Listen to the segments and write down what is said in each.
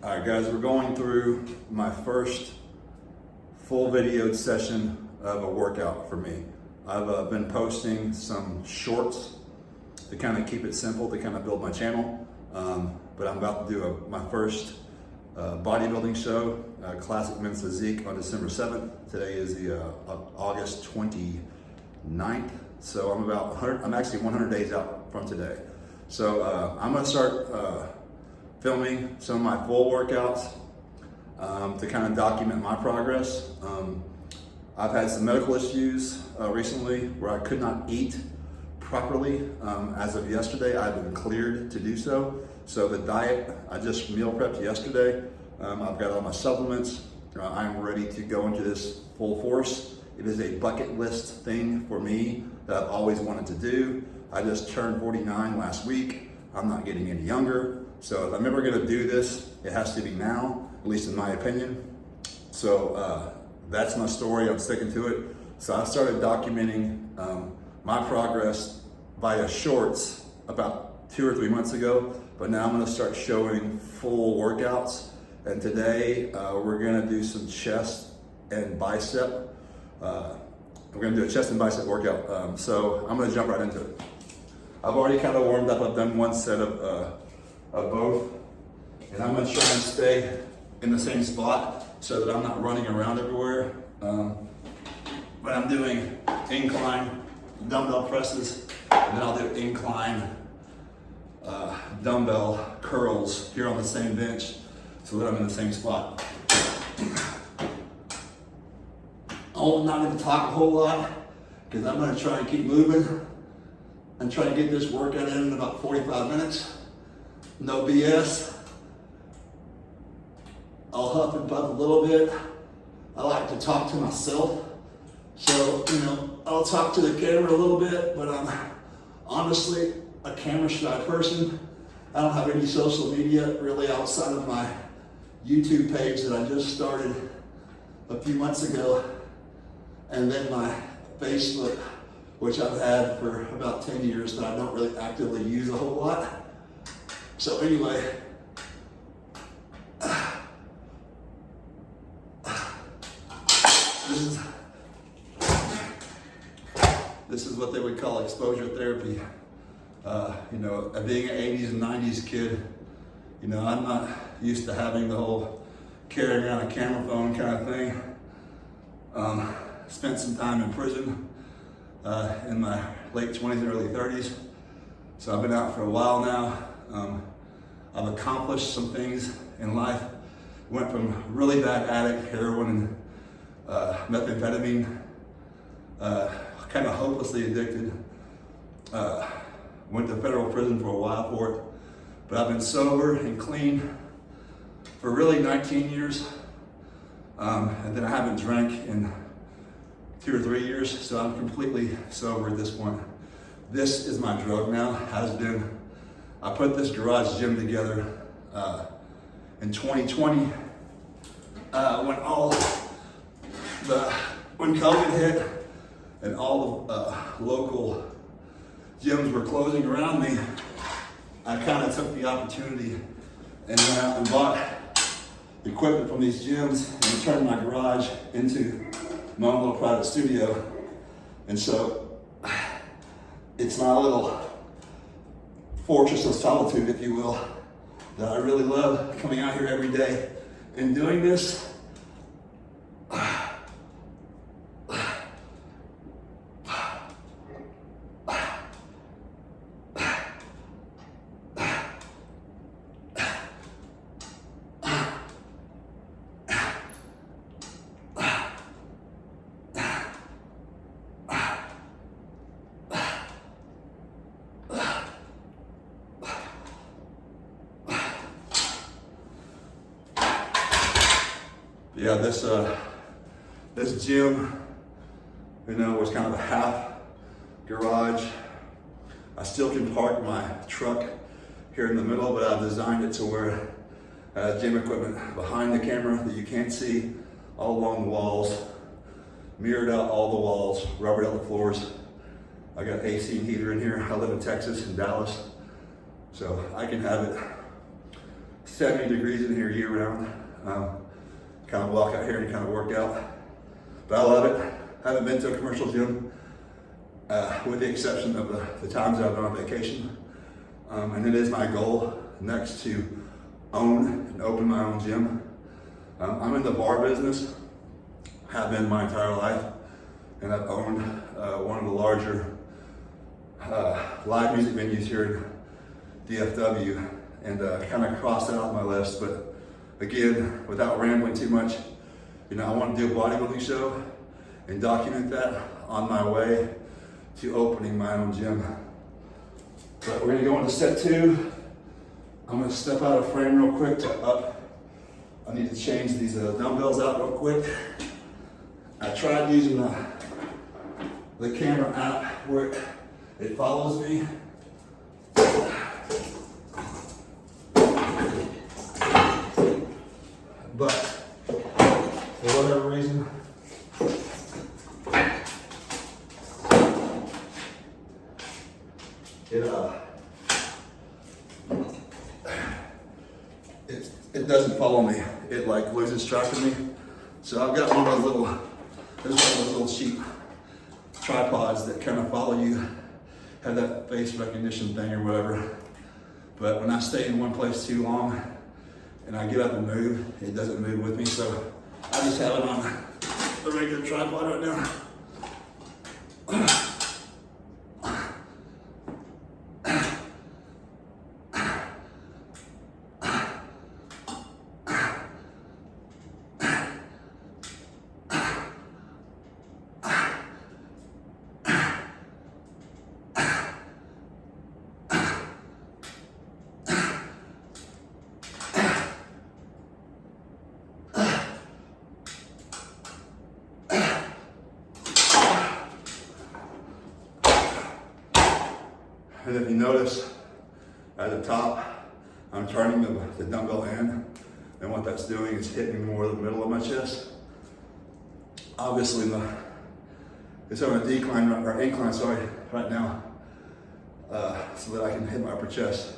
All right, guys, we're going through my first full videoed session of a workout for me. I've been posting some shorts to kind of keep it simple, to kind of build my channel. But I'm about to do my first bodybuilding show, Classic Men's Physique, on December 7th. Today is the August 29th. So I'm actually 100 days out from today. So I'm gonna start filming some of my full workouts to kind of document my progress. I've had some medical issues recently where I could not eat properly. As of yesterday, I've been cleared to do so. So the diet, I just meal prepped yesterday. I've got all my supplements. I'm ready to go into this full force. It is a bucket list thing for me that I've always wanted to do. I just turned 49 last week. I'm not getting any younger. So if I'm ever gonna do this, it has to be now, at least in my opinion. So that's my story, I'm sticking to it. So I started documenting my progress via shorts about 2 or 3 months ago, but now I'm gonna start showing full workouts. And today we're gonna do some chest and bicep. We're gonna do a chest and bicep workout. So I'm gonna jump right into it. I've already kind of warmed up. I've done one set of both. And I'm gonna try and stay in the same spot so that I'm not running around everywhere. But I'm doing incline dumbbell presses, and then I'll do incline dumbbell curls here on the same bench so that I'm in the same spot. I'm not gonna talk a whole lot because I'm gonna try and keep moving and try to get this workout in about 45 minutes. No BS. I'll huff and puff a little bit. I like to talk to myself. So, I'll talk to the camera a little bit, but I'm honestly a camera shy person. I don't have any social media really outside of my YouTube page that I just started a few months ago. And then my Facebook, which I've had for about 10 years, that I don't really actively use a whole lot. So anyway, this is what they would call exposure therapy. Being an 80s and 90s kid, I'm not used to having the whole carrying around a camera phone kind of thing. Spent some time in prison in my late 20s and early 30s. So I've been out for a while now. I've accomplished some things in life. Went from really bad addict, heroin and methamphetamine, kind of hopelessly addicted. Went to federal prison for a while for it. But I've been sober and clean for really 19 years. And then I haven't drank in 2 or 3 years, so I'm completely sober at this point. This is my drug now, has been. I put this garage gym together in 2020 when COVID hit and all the local gyms were closing around me. I kind of took the opportunity and went out and bought equipment from these gyms and turned my garage into my own little private studio. And so it's my little fortress of solitude, if you will, that I really love, coming out here every day and doing this. Yeah, this gym, was kind of a half garage. I still can park my truck here in the middle, but I've designed it to where gym equipment behind the camera that you can't see, all along the walls, mirrored out all the walls, rubbered out the floors. I got AC and heater in here. I live in Texas, in Dallas, so I can have it 70 degrees in here year round. Kind of walk out here and kind of work out. But I love it. I haven't been to a commercial gym with the exception of the times that I've been on vacation. And it is my goal next to own and open my own gym. I'm in the bar business, have been my entire life, and I've owned one of the larger live music venues here in DFW, and kind of crossed that off my list. But again, without rambling too much, you know, I want to do a bodybuilding show and document that on my way to opening my own gym. But we're gonna go into set 2. I'm gonna step out of frame real quick to up. I need to change these dumbbells out real quick. I tried using the camera app where it follows me. But for whatever reason, it doesn't follow me. It like loses track of me. So I've got one of those little, there's one of those little cheap tripods that kind of follow you, have that face recognition thing or whatever. But when I stay in one place too long and I get up and move, it doesn't move with me. So I just have it on the regular tripod right now. And if you notice, at the top, I'm turning the dumbbell in, and what that's doing is hitting more the middle of my chest. Obviously, it's on a decline, or incline, sorry, right now, so that I can hit my upper chest,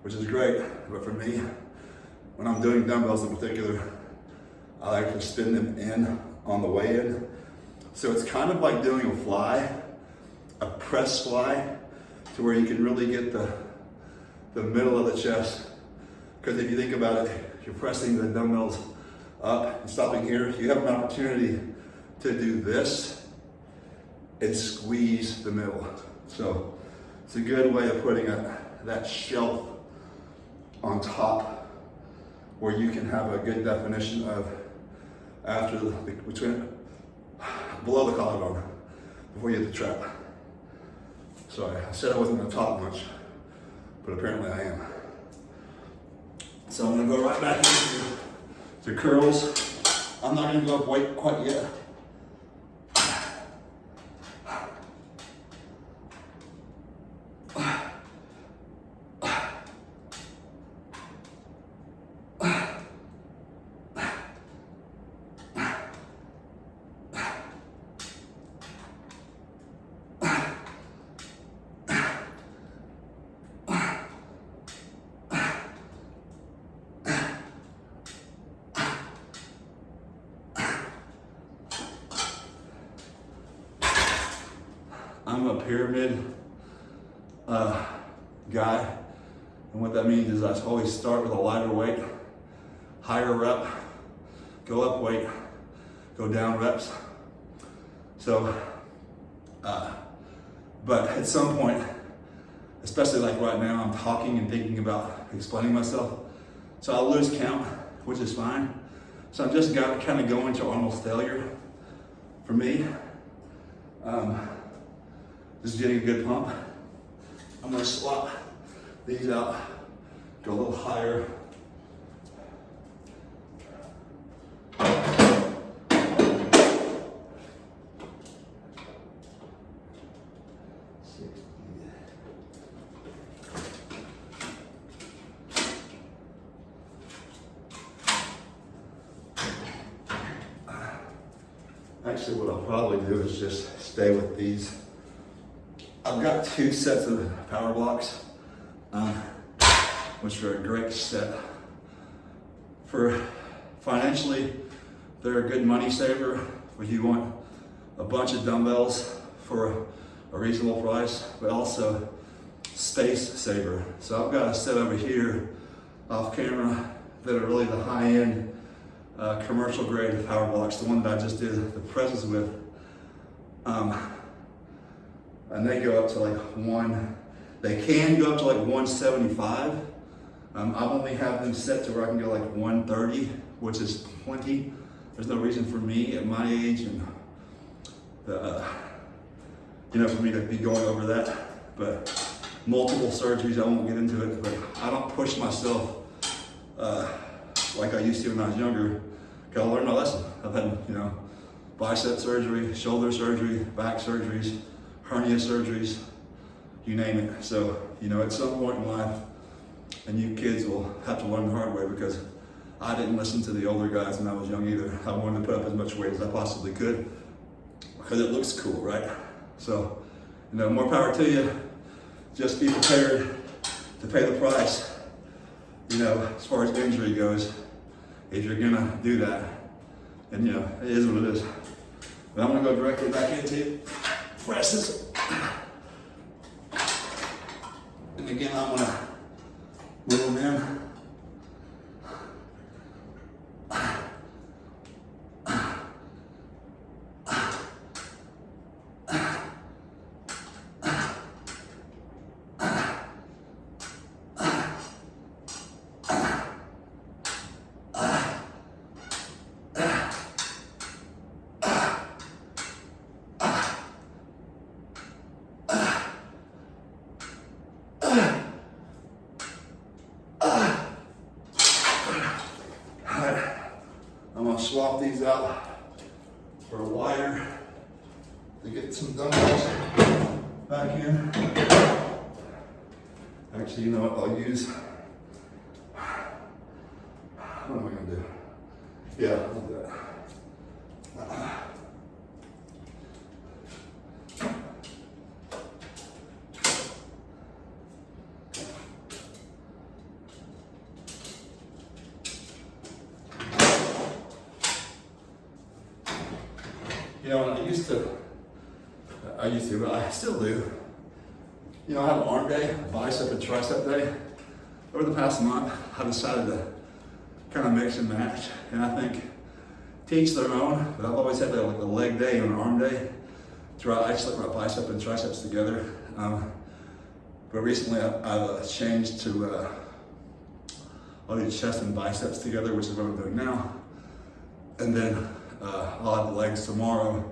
which is great. But for me, when I'm doing dumbbells in particular, I like to spin them in on the way in. So it's kind of like doing a fly, a press fly, to where you can really get the middle of the chest. Because if you think about it, you're pressing the dumbbells up and stopping here, you have an opportunity to do this and squeeze the middle. So it's a good way of putting that shelf on top where you can have a good definition of after below the collarbone before you hit the trap. Sorry, I said I wasn't gonna talk much, but apparently I am. So I'm gonna go right back into curls. I'm not gonna go up weight quite yet. I'm a pyramid guy, and what that means is I always start with a lighter weight, higher rep, go up weight, go down reps. So, but at some point, especially like right now, I'm talking and thinking about explaining myself, so I'll lose count, which is fine. So I'm just kind of going to almost failure for me. Just getting a good pump. I'm gonna swap these out, go a little higher. Actually, what I'll probably do is just stay with these. I've got 2 sets of power blocks, which are a great set financially, they're a good money saver when you want a bunch of dumbbells for a reasonable price, but also space saver. So I've got a set over here off camera that are really the high-end commercial grade power blocks, the one that I just did the presses with. And they go up to like they can go up to like 175. I only have them set to where I can go like 130, which is plenty. There's no reason for me at my age and for me to be going over that. But multiple surgeries, I won't get into it, but I don't push myself like I used to when I was younger. Gotta learn my lesson. I've had, bicep surgery, shoulder surgery, back surgeries, hernia surgeries, you name it. So, at some point in life, and you kids will have to learn the hard way, because I didn't listen to the older guys when I was young either. I wanted to put up as much weight as I possibly could because it looks cool, right? So, more power to you. Just be prepared to pay the price, as far as injury goes, if you're gonna do that. And it is what it is. But I'm gonna go directly back into presses. And again, I'm gonna move them in. Swap these out for a wire to get some dumbbells back in. Actually, you know what I'll use? What am I gonna do? Yeah, I'll do that. I used to, but I still do. I have an arm day, a bicep and tricep day. Over the past month, I decided to kind of mix and match, and I think teach their own, but I've always had like a leg day and an arm day to where I isolate my bicep and triceps together. But recently I've changed to I'll do chest and biceps together, which is what I'm doing now. And then I'll have the legs tomorrow.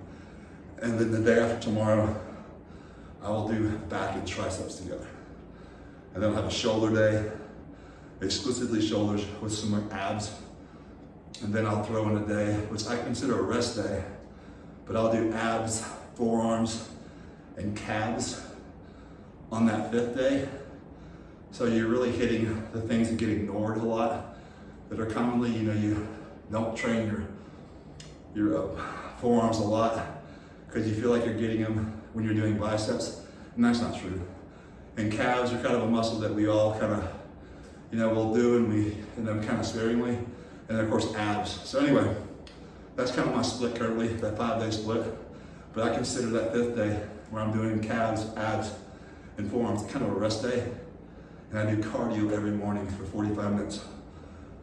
And then the day after tomorrow, I will do back and triceps together. And then I'll have a shoulder day, exclusively shoulders with some like abs. And then I'll throw in a day, which I consider a rest day, but I'll do abs, forearms, and calves on that fifth day. So you're really hitting the things that get ignored a lot, that are commonly, you don't train your forearms a lot, because you feel like you're getting them when you're doing biceps, and that's not true. And calves are kind of a muscle that we all kind of, will do, and kind of sparingly. And then of course abs. So anyway, that's kind of my split currently, that 5-day split. But I consider that fifth day where I'm doing calves, abs, and forearms kind of a rest day. And I do cardio every morning for 45 minutes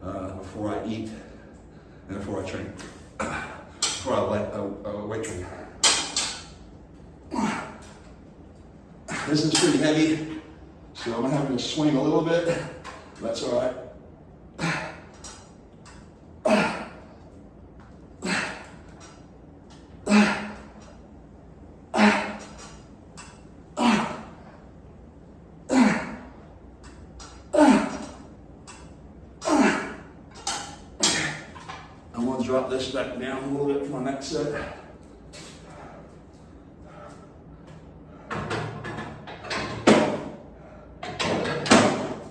before I eat and before I train, before I weight train. This is pretty heavy, so I'm gonna have to swing a little bit. That's all right. I'm gonna drop this back down a little bit for my next set.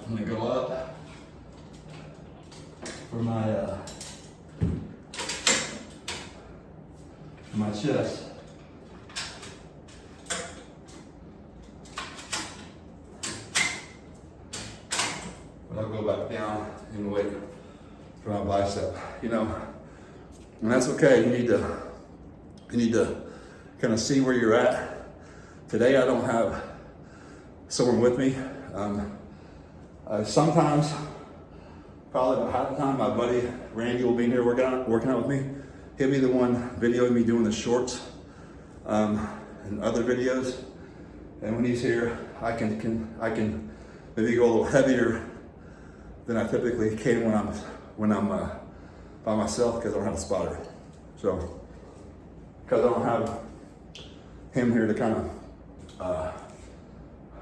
I'm gonna go up for my chest. But I'll go back down and wait for my bicep, you know, and that's okay. You need to kind of see where you're at. Today I don't have someone with me. Sometimes, probably about half the time, my buddy Randy will be in here working out with me. He'll be the one videoing me doing the shorts and other videos. And when he's here, I can maybe go a little heavier than I typically can when I'm by myself, because I don't have a spotter. So, because I don't have him here to kind of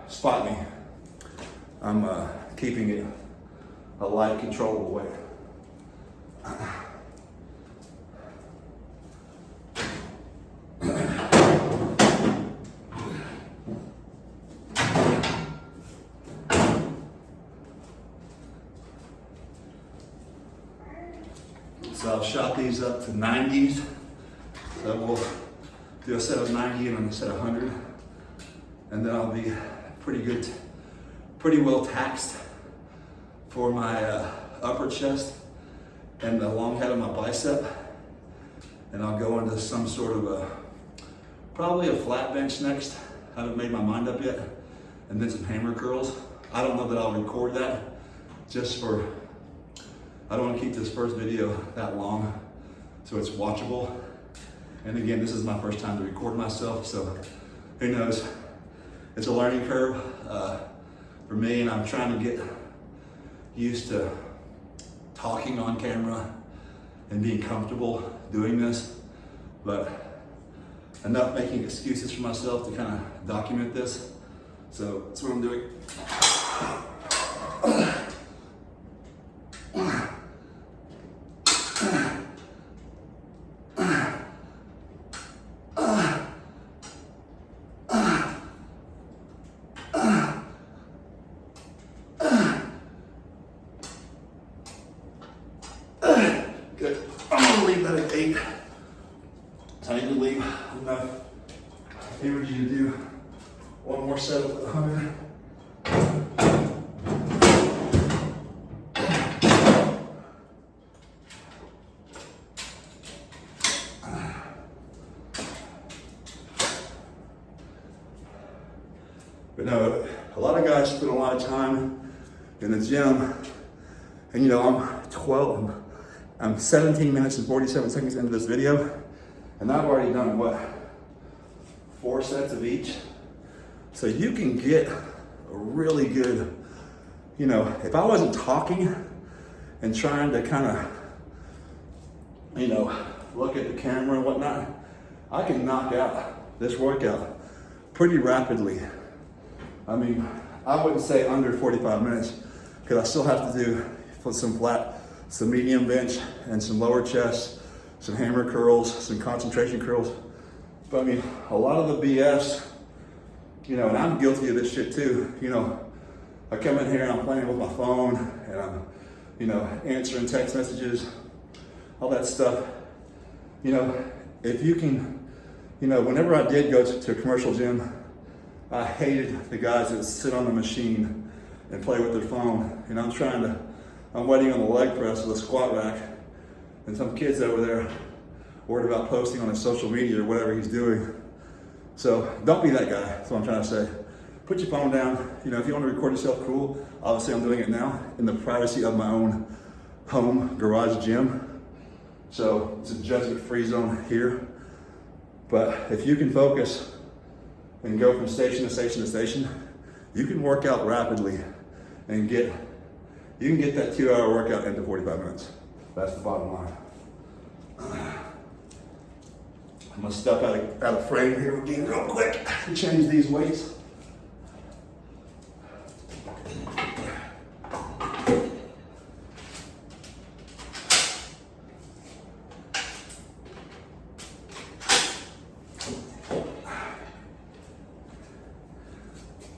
spot me, I'm keeping it a light, controllable weight. So I've shot these up to 90s. So we'll do a set of 90 and then a set of 100. And then I'll be pretty well taxed for my upper chest and the long head of my bicep. And I'll go into some sort of probably a flat bench next. Haven't made my mind up yet. And then some hammer curls. I don't know that I'll record that, I don't want to keep this first video that long so it's watchable. And again, this is my first time to record myself, so who knows? It's a learning curve for me, and I'm trying to get used to talking on camera and being comfortable doing this, but enough making excuses for myself to kind of document this. So that's what I'm doing. Good. I'm gonna leave that at 8. So I need to leave enough energy to do one more set of 100. But no, a lot of guys spend a lot of time in the gym, and you know, I'm 17 minutes and 47 seconds into this video, and I've already done what? 4 sets of each. So you can get a really good, you know, if I wasn't talking and trying to kind of, you know, look at the camera and whatnot, I can knock out this workout pretty rapidly. I mean, I wouldn't say under 45 minutes, because I still have to do some medium bench and some lower chest, some hammer curls, some concentration curls. But I mean, a lot of the BS, you know, and I'm guilty of this shit too. You know, I come in here and I'm playing with my phone and I'm, you know, answering text messages, all that stuff. You know, if you can, you know, whenever I did go to a commercial gym, I hated the guys that sit on the machine and play with their phone. And I'm waiting on the leg press with a squat rack, and some kid's over there worried about posting on his social media or whatever he's doing. So don't be that guy, that's what I'm trying to say. Put your phone down. You know, if you want to record yourself, cool. Obviously I'm doing it now in the privacy of my own home garage gym. So it's a judgment-free zone here. But if you can focus and go from station to station to station, you can work out rapidly and you can get that 2-hour workout into 45 minutes. That's the bottom line. I'm gonna step out of frame here again real quick and change these weights.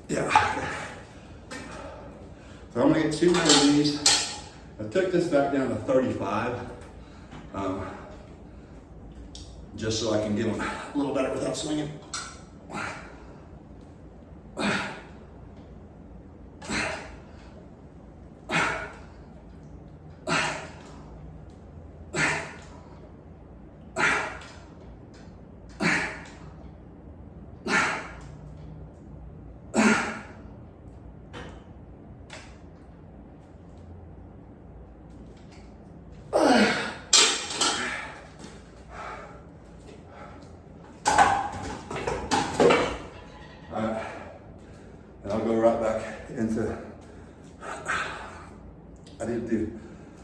Yeah. So I'm gonna get 2 more of these. I took this back down to 35, just so I can get them a little better without swinging. did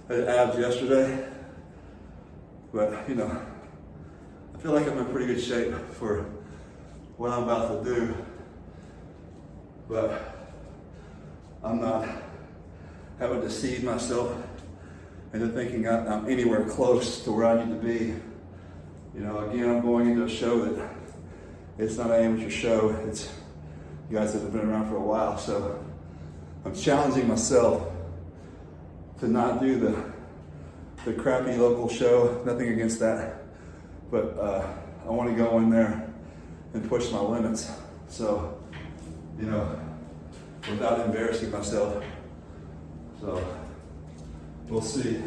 do abs yesterday, but you know, I feel like I'm in pretty good shape for what I'm about to do, but I'm not having to deceive myself into thinking I'm anywhere close to where I need to be. You know, again, I'm going into a show that it's not an amateur show. It's guys that have been around for a while. So I'm challenging myself to not do the crappy local show. Nothing against that, but I want to go in there and push my limits. So, you know, without embarrassing myself. So we'll see.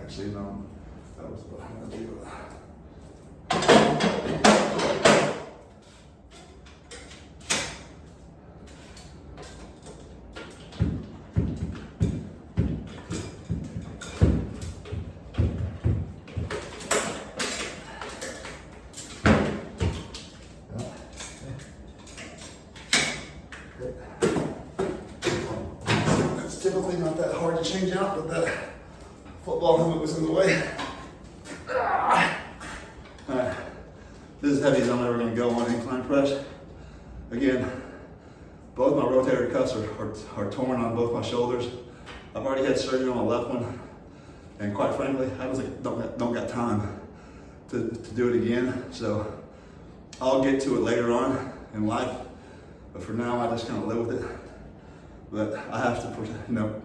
Actually, no, that was what I'm gonna do. It's typically not that hard to change out, but that football helmet was in the way. Alright, this is heavy as I'm ever going to go on incline press. Again, both my rotator cuffs are torn on both my shoulders. I've already had surgery on my left one, and quite frankly, I was like, don't got time to do it again. So I'll get to it later on in life, but for now, I just kind of live with it. But I have to, you know,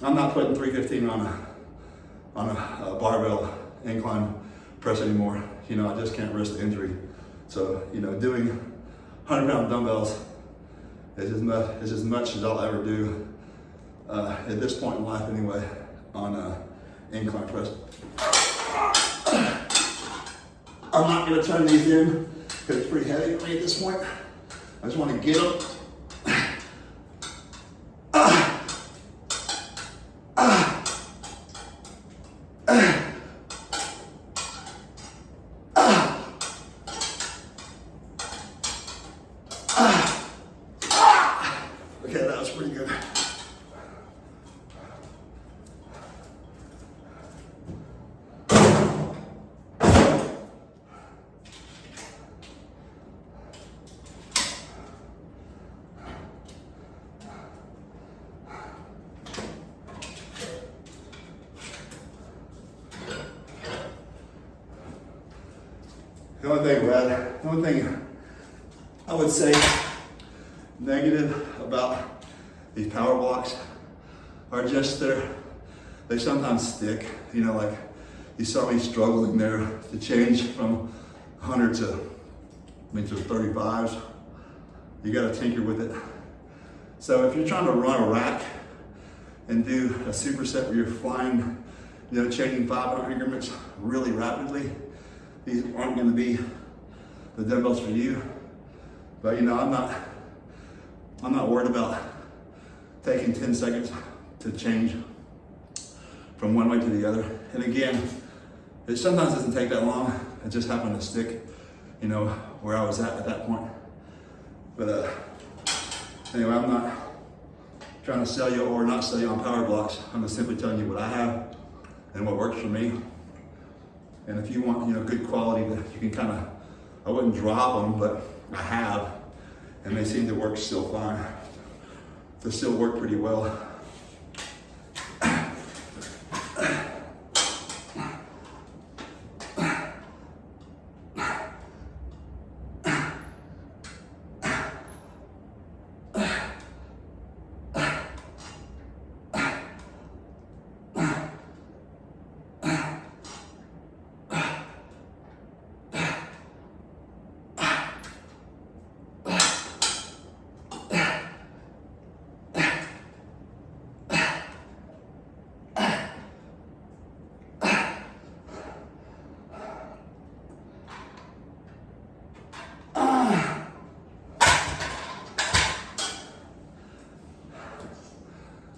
I'm not putting 315 on a barbell incline press anymore. You know, I just can't risk the injury. So, you know, doing 100-pound dumbbells is as much as I'll ever do at this point in life anyway on incline press. I'm not gonna turn these in because it's pretty heavy for me at this point. I just want to get them. Okay, that was pretty good. The only thing I would say negative about these power blocks are just they sometimes stick. You know, like you saw me struggling there to change from 100 to 35s. You got to tinker with it. So if you're trying to run a rack and do a superset where you're flying, you know, changing 500 increments really rapidly, these aren't going to be the dumbbells for you. But you know, I'm not worried about taking 10 seconds to change from one way to the other. And again, it sometimes doesn't take that long. It just happened to stick, you know, where I was at that point. But anyway, I'm not trying to sell you or not sell you on power blocks. I'm just simply telling you what I have and what works for me. And if you want, you know, good quality that you can kind of, I wouldn't drop them, but I have, and they seem to work still fine. They still work pretty well.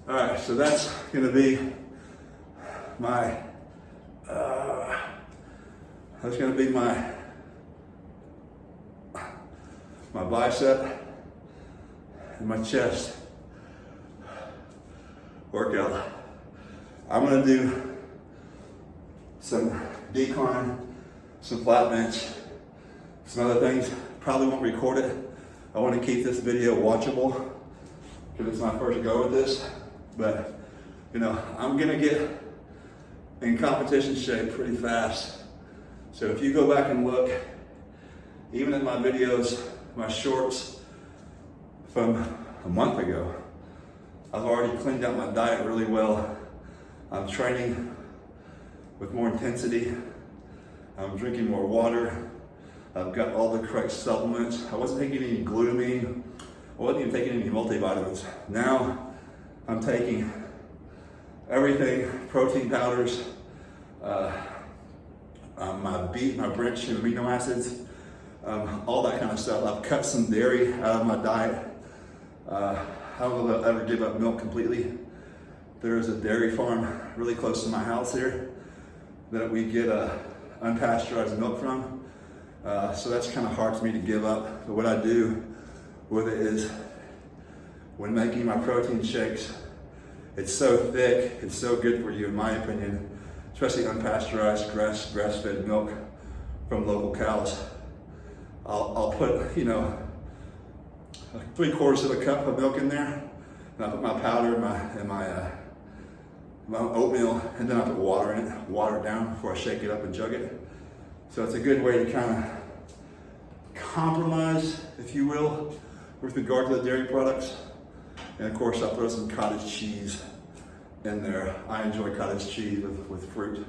All right, so that's gonna be my, my bicep and my chest workout. I'm gonna do some decline, some flat bench, some other things. Probably won't record it. I want to keep this video watchable because it's my first go at this. But you know, I'm gonna get in competition shape pretty fast. So if you go back and look, even in my videos, my shorts from a month ago, I've already cleaned out my diet really well. I'm training with more intensity. I'm drinking more water. I've got all the correct supplements. I wasn't taking any glutamine. I wasn't even taking any multivitamins. Now I'm taking everything, protein powders, my branched amino acids, all that kind of stuff. I've cut some dairy out of my diet. I don't know if I'll ever give up milk completely. There's a dairy farm really close to my house here that we get unpasteurized milk from. So that's kind of hard for me to give up. But what I do with it is, when making my protein shakes, it's so thick, it's so good for you in my opinion, especially unpasteurized grass-fed milk from local cows. I'll put, you know, 3/4 of a cup of milk in there, and I put my powder and my oatmeal, and then I put water in it, water it down before I shake it up and jug it. So it's a good way to kind of compromise, if you will, with regard to the dairy products. And of course, I'll throw some cottage cheese in there. I enjoy cottage cheese with fruit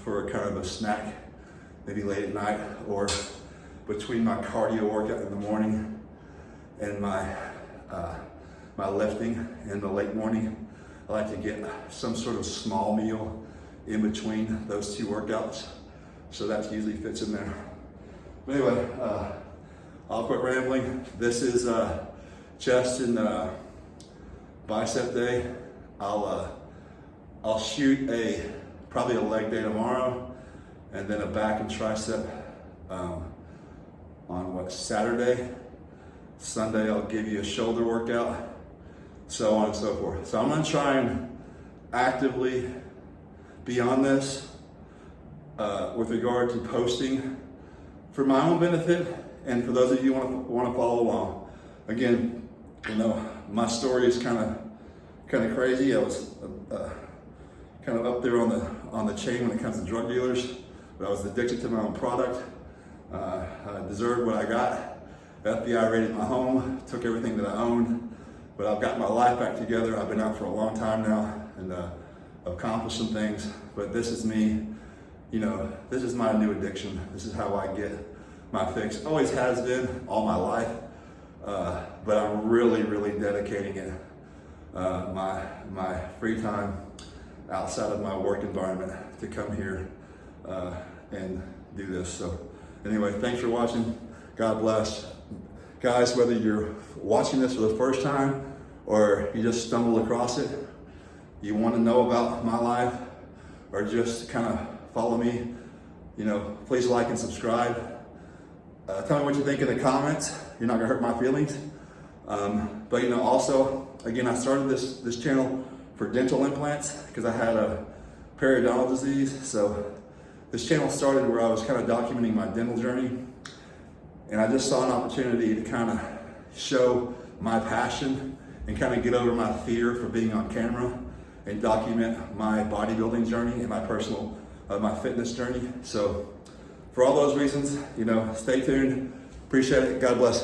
for kind of a snack, maybe late at night or between my cardio workout in the morning and my lifting in the late morning. I like to get some sort of small meal in between those two workouts. So that usually fits in there. But anyway, I'll quit rambling. This is chest and bicep day. I'll shoot probably a leg day tomorrow, and then a back and tricep on Saturday. Sunday I'll give you a shoulder workout, so on and so forth. So I'm gonna try and actively be on this with regard to posting for my own benefit and for those of you who want to follow along. Again, you know, my story is kind of crazy. I was kind of up there on the chain when it comes to drug dealers, but I was addicted to my own product. I deserved what I got. The FBI raided my home, took everything that I owned, but I've got my life back together. I've been out for a long time now, and I've accomplished some things, but this is me. You know, this is my new addiction. This is how I get my fix. Always has been, all my life, but I'm really, really dedicating it, my free time outside of my work environment to come here and do this. So anyway, thanks for watching. God bless. Guys, whether you're watching this for the first time or you just stumbled across it, you want to know about my life or just kind of follow me, you know, please like and subscribe. Tell me what you think in the comments. You're not gonna hurt my feelings. But you know, also, again, I started this channel for dental implants because I had a periodontal disease. So this channel started where I was kind of documenting my dental journey. And I just saw an opportunity to kind of show my passion and kind of get over my fear for being on camera and document my bodybuilding journey and my personal, my fitness journey. So for all those reasons, you know, stay tuned. Appreciate it. God bless.